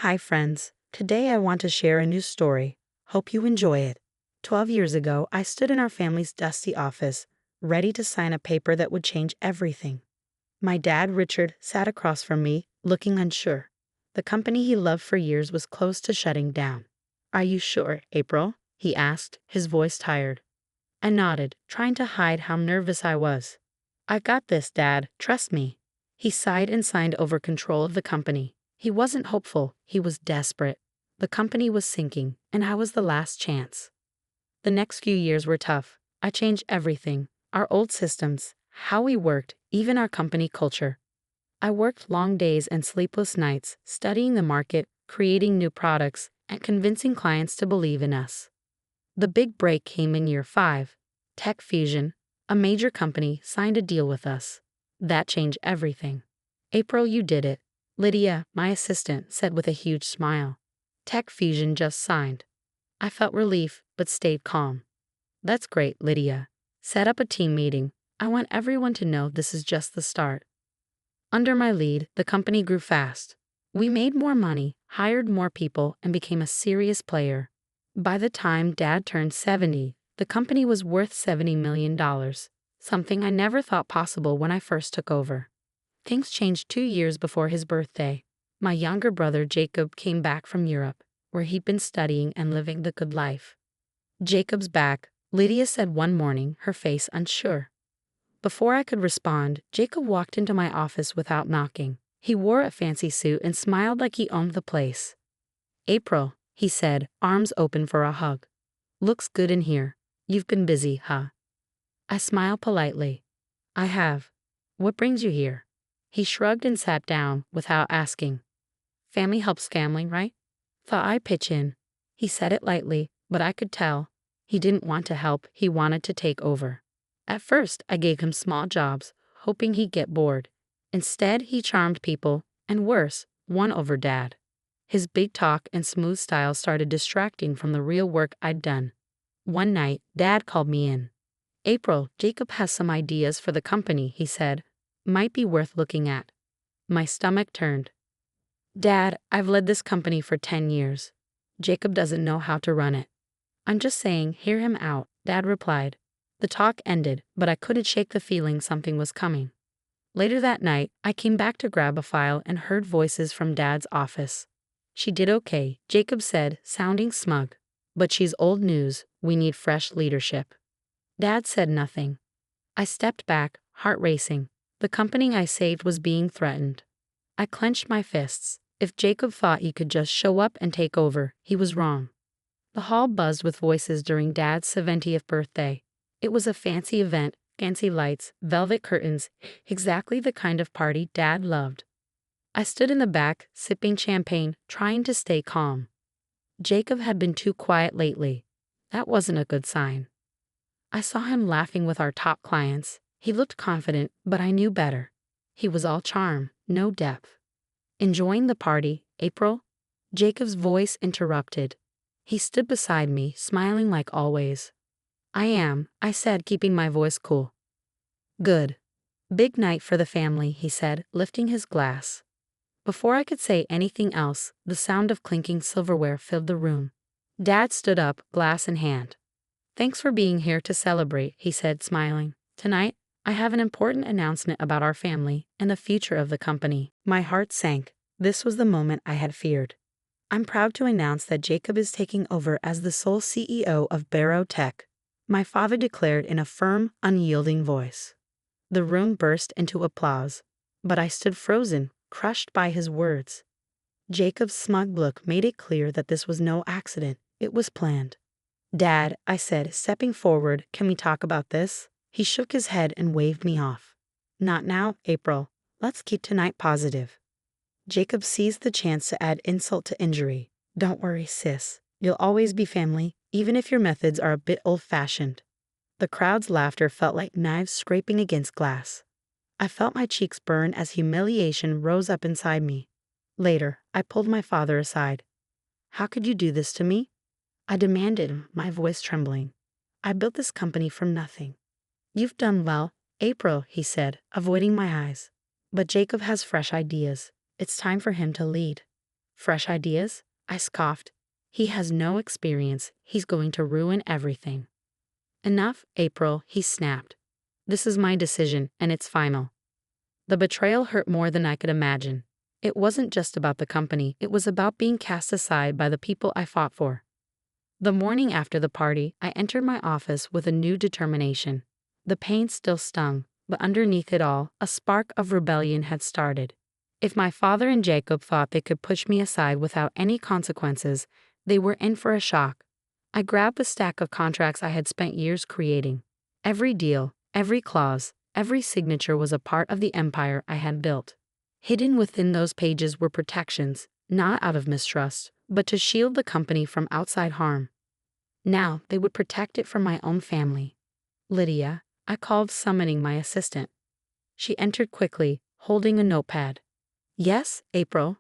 Hi, friends. Today I want to share a new story. Hope you enjoy it. 12 years ago, I stood in our family's dusty office, ready to sign a paper that would change everything. My dad, Richard, sat across from me, looking unsure. The company he loved for years was close to shutting down. Are you sure, April? He asked, his voice tired. I nodded, trying to hide how nervous I was. I got this, Dad. Trust me. He sighed and signed over control of the company. He wasn't hopeful, he was desperate. The company was sinking, and I was the last chance. The next few years were tough. I changed everything, our old systems, how we worked, even our company culture. I worked long days and sleepless nights, studying the market, creating new products, and convincing clients to believe in us. The big break came in year 5. Tech Fusion, a major company, signed a deal with us. That changed everything. April, you did it. Lydia, my assistant, said with a huge smile. Tech Fusion just signed. I felt relief, but stayed calm. That's great, Lydia. Set up a team meeting. I want everyone to know this is just the start. Under my lead, the company grew fast. We made more money, hired more people, and became a serious player. By the time Dad turned 70, the company was worth $70 million, something I never thought possible when I first took over. Things changed 2 years before his birthday. My younger brother Jacob came back from Europe, where he'd been studying and living the good life. Jacob's back, Lydia said one morning, her face unsure. Before I could respond, Jacob walked into my office without knocking. He wore a fancy suit and smiled like he owned the place. April, he said, arms open for a hug. Looks good in here. You've been busy, huh? I smiled politely. I have. What brings you here? He shrugged and sat down without asking. Family helps family, right? Thought I'd pitch in. He said it lightly, but I could tell. He didn't want to help, he wanted to take over. At first, I gave him small jobs, hoping he'd get bored. Instead, he charmed people, and worse, won over Dad. His big talk and smooth style started distracting from the real work I'd done. One night, Dad called me in. April, Jacob has some ideas for the company, he said. Might be worth looking at. My stomach turned. Dad, I've led this company for 10 years. Jacob doesn't know how to run it. I'm just saying, hear him out, Dad replied. The talk ended, but I couldn't shake the feeling something was coming. Later that night, I came back to grab a file and heard voices from Dad's office. She did okay, Jacob said, sounding smug. But she's old news, we need fresh leadership. Dad said nothing. I stepped back, heart racing. The company I saved was being threatened. I clenched my fists. If Jacob thought he could just show up and take over, he was wrong. The hall buzzed with voices during Dad's 70th birthday. It was a fancy event, fancy lights, velvet curtains, exactly the kind of party Dad loved. I stood in the back, sipping champagne, trying to stay calm. Jacob had been too quiet lately. That wasn't a good sign. I saw him laughing with our top clients. He looked confident, but I knew better. He was all charm, no depth. Enjoying the party, April? Jacob's voice interrupted. He stood beside me, smiling like always. I am, I said, keeping my voice cool. Good. Big night for the family, he said, lifting his glass. Before I could say anything else, the sound of clinking silverware filled the room. Dad stood up, glass in hand. Thanks for being here to celebrate, he said, smiling. Tonight, I have an important announcement about our family and the future of the company. My heart sank. This was the moment I had feared. I'm proud to announce that Jacob is taking over as the sole CEO of Barrow Tech, my father declared in a firm, unyielding voice. The room burst into applause, but I stood frozen, crushed by his words. Jacob's smug look made it clear that this was no accident, it was planned. Dad, I said, stepping forward, can we talk about this? He shook his head and waved me off. Not now, April. Let's keep tonight positive. Jacob seized the chance to add insult to injury. Don't worry, sis. You'll always be family, even if your methods are a bit old-fashioned. The crowd's laughter felt like knives scraping against glass. I felt my cheeks burn as humiliation rose up inside me. Later, I pulled my father aside. How could you do this to me? I demanded, my voice trembling. I built this company from nothing. You've done well, April, he said, avoiding my eyes. But Jacob has fresh ideas. It's time for him to lead. Fresh ideas? I scoffed. He has no experience. He's going to ruin everything. Enough, April, he snapped. This is my decision, and it's final. The betrayal hurt more than I could imagine. It wasn't just about the company, it was about being cast aside by the people I fought for. The morning after the party, I entered my office with a new determination. The pain still stung, but underneath it all, a spark of rebellion had started. If my father and Jacob thought they could push me aside without any consequences, they were in for a shock. I grabbed the stack of contracts I had spent years creating. Every deal, every clause, every signature was a part of the empire I had built. Hidden within those pages were protections, not out of mistrust, but to shield the company from outside harm. Now they would protect it from my own family. Lydia, I called, summoning my assistant. She entered quickly, holding a notepad. Yes, April.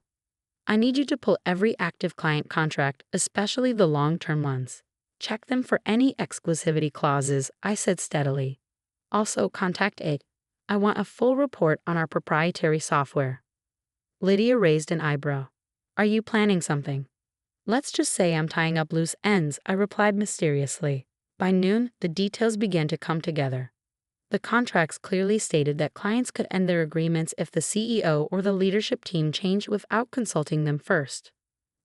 I need you to pull every active client contract, especially the long-term ones. Check them for any exclusivity clauses, I said steadily. Also, contact it. I want a full report on our proprietary software. Lydia raised an eyebrow. Are you planning something? Let's just say I'm tying up loose ends, I replied mysteriously. By noon, the details began to come together. The contracts clearly stated that clients could end their agreements if the CEO or the leadership team changed without consulting them first.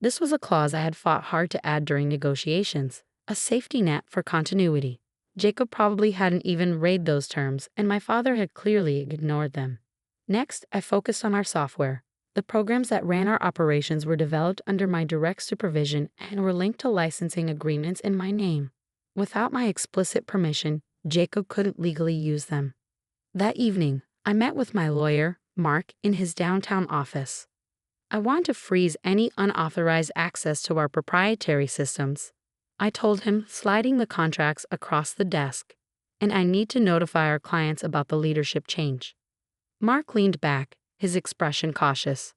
This was a clause I had fought hard to add during negotiations, a safety net for continuity. Jacob probably hadn't even read those terms, and my father had clearly ignored them. Next, I focused on our software. The programs that ran our operations were developed under my direct supervision and were linked to licensing agreements in my name. Without my explicit permission, Jacob couldn't legally use them. That evening, I met with my lawyer, Mark, in his downtown office. I wanted to freeze any unauthorized access to our proprietary systems. I told him, sliding the contracts across the desk, and I need to notify our clients about the leadership change. Mark leaned back, his expression cautious.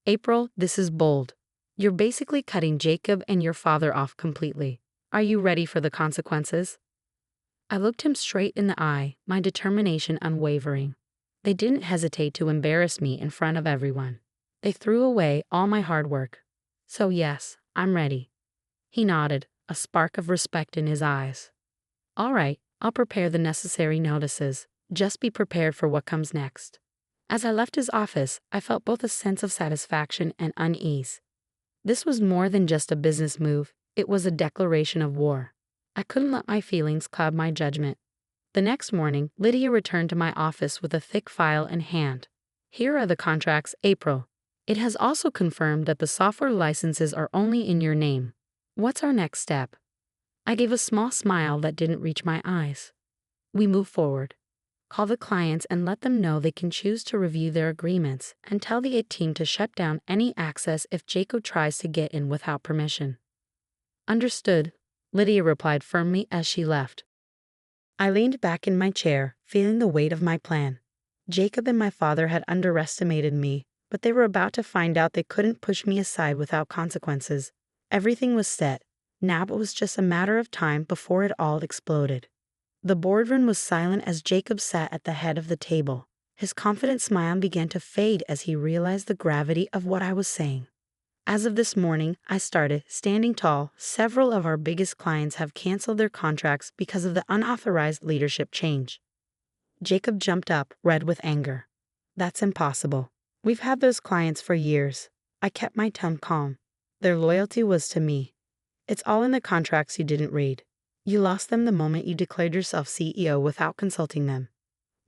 April, this is bold. You're basically cutting Jacob and your father off completely. Are you ready for the consequences? I looked him straight in the eye, my determination unwavering. They didn't hesitate to embarrass me in front of everyone. They threw away all my hard work. So yes, I'm ready. He nodded, a spark of respect in his eyes. All right, I'll prepare the necessary notices. Just be prepared for what comes next. As I left his office, I felt both a sense of satisfaction and unease. This was more than just a business move, it was a declaration of war. I couldn't let my feelings cloud my judgment. The next morning, Lydia returned to my office with a thick file in hand. Here are the contracts, April. It has also confirmed that the software licenses are only in your name. What's our next step? I gave a small smile that didn't reach my eyes. We move forward. Call the clients and let them know they can choose to review their agreements, and tell the IT team to shut down any access if Jacob tries to get in without permission. Understood, Lydia replied firmly as she left. I leaned back in my chair, feeling the weight of my plan. Jacob and my father had underestimated me, but they were about to find out they couldn't push me aside without consequences. Everything was set. Now it was just a matter of time before it all exploded. The boardroom was silent as Jacob sat at the head of the table. His confident smile began to fade as he realized the gravity of what I was saying. As of this morning, I started standing tall. Several of our biggest clients have canceled their contracts because of the unauthorized leadership change. Jacob jumped up, red with anger. That's impossible. We've had those clients for years. I kept my tongue calm. Their loyalty was to me. It's all in the contracts you didn't read. You lost them the moment you declared yourself CEO without consulting them.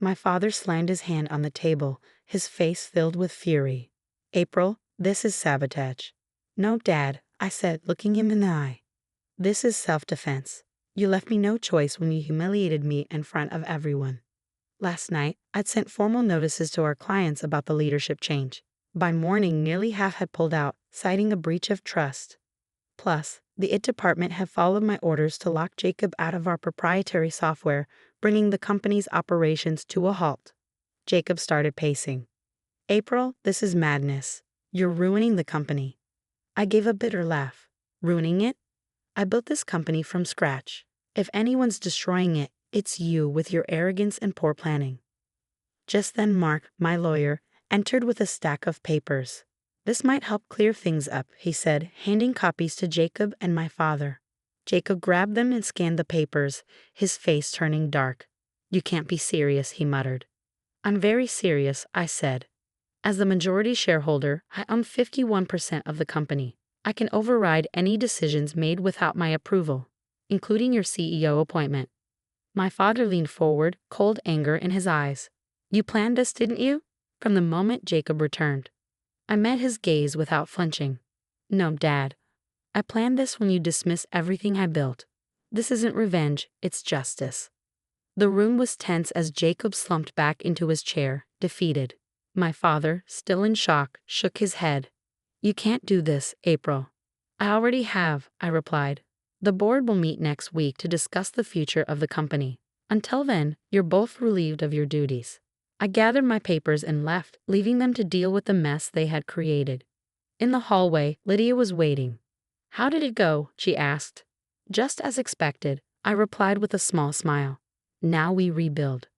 My father slammed his hand on the table, his face filled with fury. April, this is sabotage. No, Dad, I said, looking him in the eye. This is self-defense. You left me no choice when you humiliated me in front of everyone. Last night, I'd sent formal notices to our clients about the leadership change. By morning, nearly half had pulled out, citing a breach of trust. Plus, the IT department had followed my orders to lock Jacob out of our proprietary software, bringing the company's operations to a halt. Jacob started pacing. April, this is madness. You're ruining the company. I gave a bitter laugh. Ruining it? I built this company from scratch. If anyone's destroying it, it's you with your arrogance and poor planning. Just then Mark, my lawyer, entered with a stack of papers. This might help clear things up, he said, handing copies to Jacob and my father. Jacob grabbed them and scanned the papers, his face turning dark. You can't be serious, he muttered. I'm very serious, I said. As the majority shareholder, I own 51% of the company. I can override any decisions made without my approval, including your CEO appointment. My father leaned forward, cold anger in his eyes. You planned this, didn't you? From the moment Jacob returned. I met his gaze without flinching. No, Dad. I planned this when you dismissed everything I built. This isn't revenge, it's justice. The room was tense as Jacob slumped back into his chair, defeated. My father, still in shock, shook his head. You can't do this, April. I already have, I replied. The board will meet next week to discuss the future of the company. Until then, you're both relieved of your duties. I gathered my papers and left, leaving them to deal with the mess they had created. In the hallway, Lydia was waiting. How did it go? She asked. Just as expected, I replied with a small smile. Now we rebuild.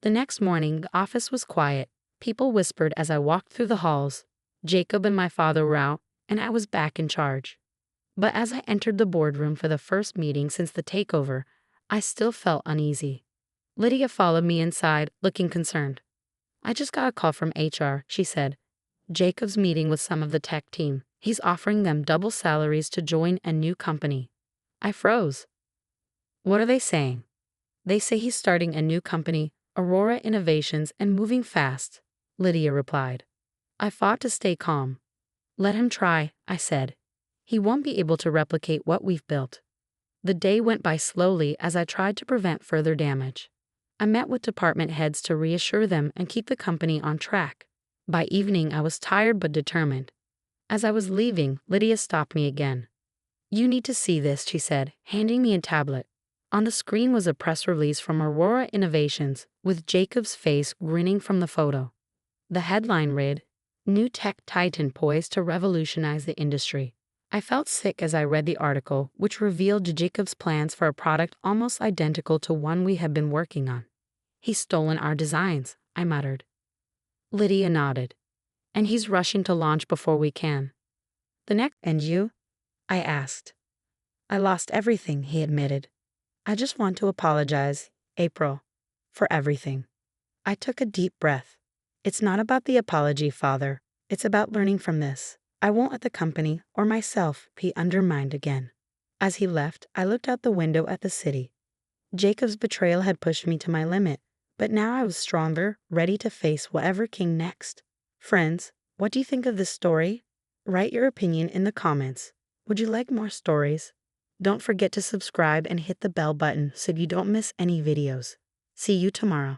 The next morning, the office was quiet. People whispered as I walked through the halls. Jacob and my father were out, and I was back in charge. But as I entered the boardroom for the first meeting since the takeover, I still felt uneasy. Lydia followed me inside, looking concerned. I just got a call from HR, she said. Jacob's meeting with some of the tech team. He's offering them double salaries to join a new company. I froze. What are they saying? They say he's starting a new company, Aurora Innovations, and moving fast, Lydia replied. I fought to stay calm. Let him try, I said. He won't be able to replicate what we've built. The day went by slowly as I tried to prevent further damage. I met with department heads to reassure them and keep the company on track. By evening, I was tired but determined. As I was leaving, Lydia stopped me again. You need to see this, she said, handing me a tablet. On the screen was a press release from Aurora Innovations, with Jacob's face grinning from the photo. The headline read, New Tech Titan Poised to Revolutionize the Industry. I felt sick as I read the article, which revealed Jacob's plans for a product almost identical to one we had been working on. He's stolen our designs, I muttered. Lydia nodded. And he's rushing to launch before we can. And you? I asked. I lost everything, he admitted. I just want to apologize, April, for everything. I took a deep breath. It's not about the apology, Father. It's about learning from this. I won't let the company or myself be undermined again. As he left, I looked out the window at the city. Jacob's betrayal had pushed me to my limit, but now I was stronger, ready to face whatever came next. Friends, what do you think of this story? Write your opinion in the comments. Would you like more stories? Don't forget to subscribe and hit the bell button so you don't miss any videos. See you tomorrow.